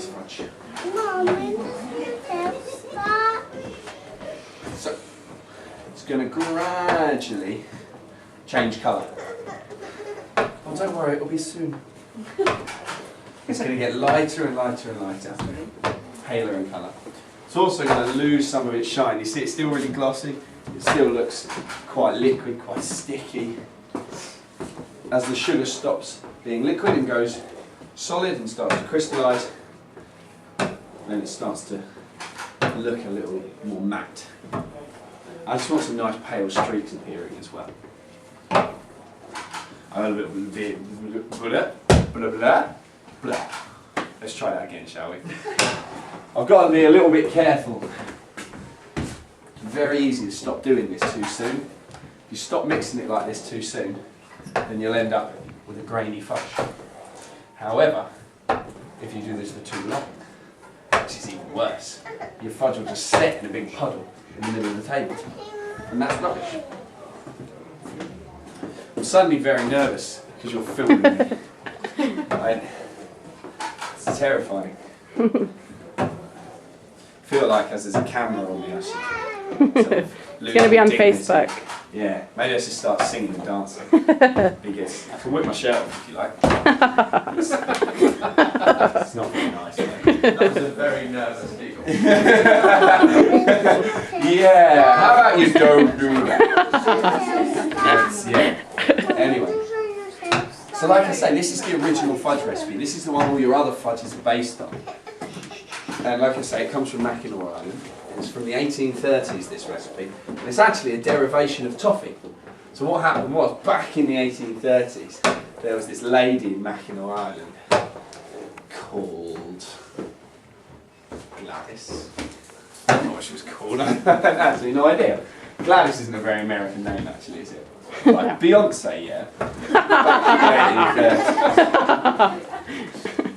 Gladys fudge. Mom, when does that? So, it's going to gradually change colour. Oh, don't worry, it'll be soon. It's going to get lighter and lighter and lighter, paler in colour. It's also going to lose some of its shine. You see, it's still really glossy. It still looks quite liquid, quite sticky. As the sugar stops being liquid and goes solid and starts to crystallise, then it starts to look a little more matte. I just want some nice pale streaks appearing as well. A little bit, blah, blah, blah, blah. Let's try that again, shall we? I've got to be a little bit careful. It's very easy to stop doing this too soon. If you stop mixing it like this too soon, then you'll end up with a grainy fudge. However, if you do this for too long, which is even worse, your fudge will just set in a big puddle in the middle of the table. And that's rubbish. I'm suddenly very nervous because you're filming me. Right? It's terrifying. I feel like as there's a camera on me, I should sort of It's going to be on dignity. Facebook. Yeah, maybe I should start singing and dancing. Because I can whip my shirt off if you like. It's not very nice. That was a very nervous giggle. Yeah, how about you don't do that? That's, yeah. Anyway, so like I say, this is the original fudge recipe. This is the one all your other fudges are based on. And like I say, it comes from Mackinac Island. It's from the 1830s, this recipe. And it's actually a derivation of toffee. So what happened was, back in the 1830s, there was this lady in Mackinac Island called Gladys. I don't know what she was called, I have absolutely no idea. Gladys isn't a very American name actually, is it? Like Beyonce, yeah. Back in the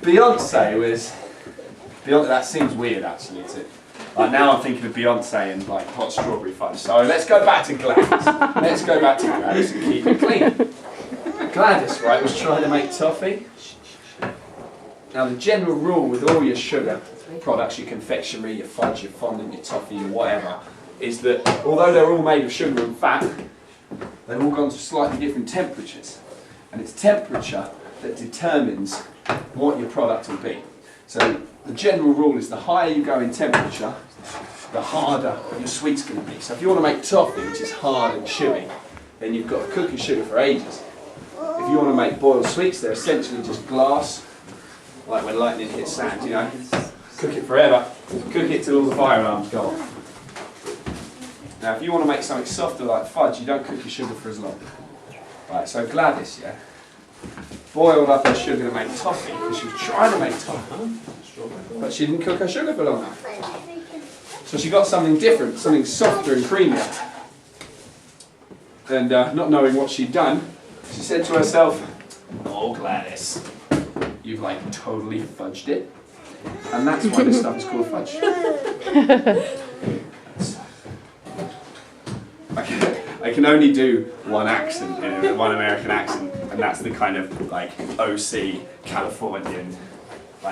1830s. Beyonce was... that seems weird actually, is it? Like now I'm thinking of Beyonce and like hot strawberry fudge. So let's go back to Gladys. Let's go back to Gladys and keep it clean. Gladys, right, was trying to make toffee. Now the general rule with all your sugar products, your confectionery, your fudge, your fondant, your toffee, your whatever, is that although they're all made of sugar and fat, they've all gone to slightly different temperatures. And it's temperature that determines what your product will be. So the general rule is the higher you go in temperature, the harder your sweet's going to be. So if you want to make toffee, which is hard and chewy, then you've got to cook your sugar for ages. If you want to make boiled sweets, they're essentially just glass, like when lightning hits sand, you know. Cook it forever. Cook it till all the fire alarms go off. Now if you want to make something softer like fudge, you don't cook your sugar for as long. Right, so Gladys, yeah, boiled up her sugar to make toffee, because she was trying to make toffee, but she didn't cook her sugar for long enough. So she got something different, something softer and creamier. And not knowing what she'd done, she said to herself, "Oh Gladys, you've like totally fudged it." And that's why this stuff is called fudge. I can only do one accent, one American accent, and that's the kind of like OC Californian